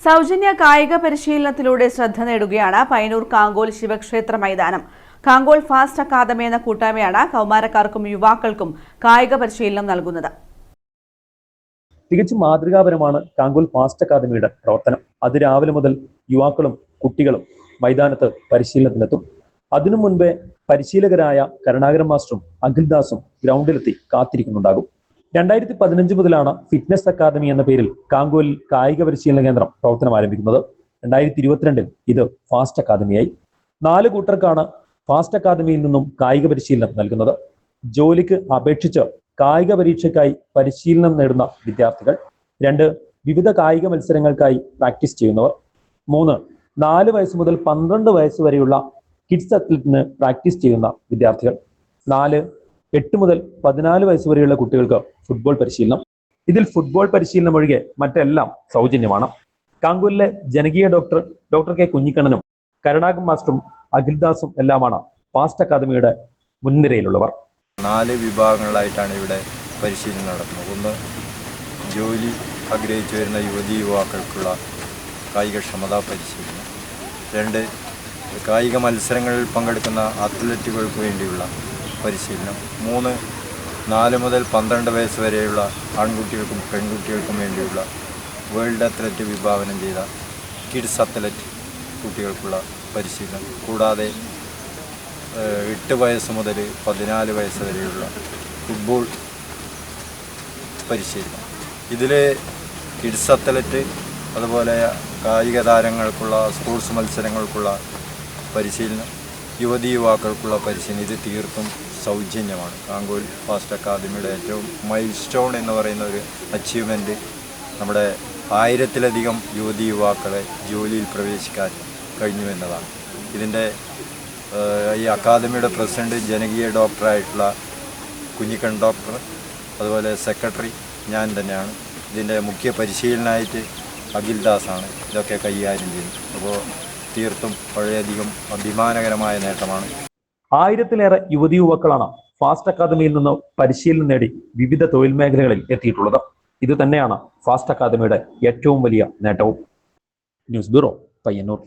സൗജന്യ കായിക പരിശീലനത്തിലൂടെ ശ്രദ്ധ നേടുകയാണ് പയ്യന്നൂർ കാങ്കോൽ ശിവക്ഷേത്ര മൈതാനം. കാങ്കോൽ ഫാസ്റ്റ് അക്കാദമി എന്ന കൂട്ടായ്മയാണ് കൗമാരക്കാർക്കും യുവാക്കൾക്കും കായിക പരിശീലനം നൽകുന്നത്. തികച്ചും മാതൃകാപരമാണ് കാങ്കോൽ ഫാസ്റ്റ് അക്കാദമിയുടെ പ്രവർത്തനം. അതിരാവിലെ മുതൽ യുവാക്കളും കുട്ടികളും മൈതാനത്ത് പരിശീലനത്തിനെത്തും. അതിനു മുൻപേ പരിശീലകരായ കരുണാകരൻ മാസ്റ്ററും അഖിൽദാസും ഗ്രൗണ്ടിലെത്തി കാത്തിരിക്കുന്നുണ്ടാകും. 2015 മുതലാണ് ഫിറ്റ്നസ് അക്കാദമി എന്ന പേരിൽ കാങ്കോലിൽ കായിക പരിശീലന കേന്ദ്രം പ്രവർത്തനം ആരംഭിക്കുന്നത്. 2022 ഇത് ഫാസ്റ്റ് അക്കാദമിയായി. 4 കൂട്ടർക്കാണ് ഫാസ്റ്റ് അക്കാദമിയിൽ നിന്നും കായിക പരിശീലനം നൽകുന്നത്. ജോലിക്ക് അപേക്ഷിച്ച് കായിക പരീക്ഷയ്ക്കായി പരിശീലനം നേടുന്ന വിദ്യാർത്ഥികൾ, 2 വിവിധ കായിക മത്സരങ്ങൾക്കായി പ്രാക്ടീസ് ചെയ്യുന്നവർ, 3 4 വയസ്സ് മുതൽ 12 വയസ്സ് വരെയുള്ള കിഡ്സ് അത്ലറ്റിന് പ്രാക്ടീസ് ചെയ്യുന്ന വിദ്യാർത്ഥികൾ, 4 8 മുതൽ 14 വയസ്സ് വരെയുള്ള കുട്ടികൾക്ക് ഫുട്ബോൾ പരിശീലനം. ഇതിൽ ഫുട്ബോൾ പരിശീലനം ഒഴികെ മറ്റെല്ലാം സൗജന്യമാണ്. കാങ്കോലിലെ ജനകീയ ഡോക്ടർ കെ കുഞ്ഞിക്കണ്ണനും കരുണാകരൻ മാസ്റ്ററും അഖിൽദാസും എല്ലാമാണ് ഫാസ്റ്റ് അക്കാദമിയുടെ മുൻനിരയിലുള്ളവർ. 4 വിഭാഗങ്ങളായിട്ടാണ് ഇവിടെ പരിശീലനം നടക്കുന്നത്. 1 ജോലി ആഗ്രഹിച്ചു വരുന്ന യുവതി യുവാക്കൾക്കുള്ള കായികക്ഷമതാ പരിശീലനം, 2 കായിക മത്സരങ്ങളിൽ പങ്കെടുക്കുന്ന അത്ലറ്റുകൾക്ക് വേണ്ടിയുള്ള പരിശീലനം, 3 4 മുതൽ 12 വയസ്സ് വരെയുള്ള ആൺകുട്ടികൾക്കും പെൺകുട്ടികൾക്കും വേണ്ടിയുള്ള വേൾഡ് അത്ലറ്റ് വിഭാവനം ചെയ്ത കിഡ്സ് അത്ലറ്റ് കുട്ടികൾക്കുള്ള പരിശീലനം, കൂടാതെ 8 വയസ്സ് മുതൽ 14 വയസ്സ് വരെയുള്ള ഫുട്ബോൾ പരിശീലനം. ഇതിൽ കിഡ്സ് അത്ലറ്റ് അതുപോലെ കായിക താരങ്ങൾക്കുള്ള സ്പോർട്സ് മത്സരങ്ങൾക്കുള്ള പരിശീലനം, യുവതി യുവാക്കൾക്കുള്ള പരിശീലനം, ഇത് തീർത്തും സൗജന്യമാണ്. കാങ്കോൽ ഫാസ്റ്റ് അക്കാദമിയുടെ ഏറ്റവും മൈൽ സ്റ്റോൺ എന്ന് പറയുന്ന ഒരു അച്ചീവ്മെൻറ്റ് നമ്മുടെ 1000-ലധികം യുവതി യുവാക്കളെ ജോലിയിൽ പ്രവേശിക്കാൻ കഴിഞ്ഞു എന്നതാണ്. ഇതിൻ്റെ ഈ അക്കാദമിയുടെ പ്രസിഡന്റ് ജനകീയ ഡോക്ടറായിട്ടുള്ള കുഞ്ഞിക്കണ്ണൻ ഡോക്ടർ, അതുപോലെ സെക്രട്ടറി ഞാൻ തന്നെയാണ്. ഇതിൻ്റെ മുഖ്യ പരിശീലനമായിട്ട് അഖിൽദാസാണ് ഇതൊക്കെ കൈകാര്യം ചെയ്യുന്നത്. അപ്പോൾ തീർത്തും വളരെയധികം അഭിമാനകരമായ നേട്ടമാണ്. 1000-ലേറെ യുവതി യുവാക്കളാണ് ഫാസ്റ്റ് അക്കാദമിയിൽ നിന്ന് പരിശീലനം നേടി വിവിധ തൊഴിൽ മേഖലകളിൽ എത്തിയിട്ടുള്ളത്. ഇത് തന്നെയാണ് ഫാസ്റ്റ് അക്കാദമിയുടെ ഏറ്റവും വലിയ നേട്ടവും. News bureau, Payyanur.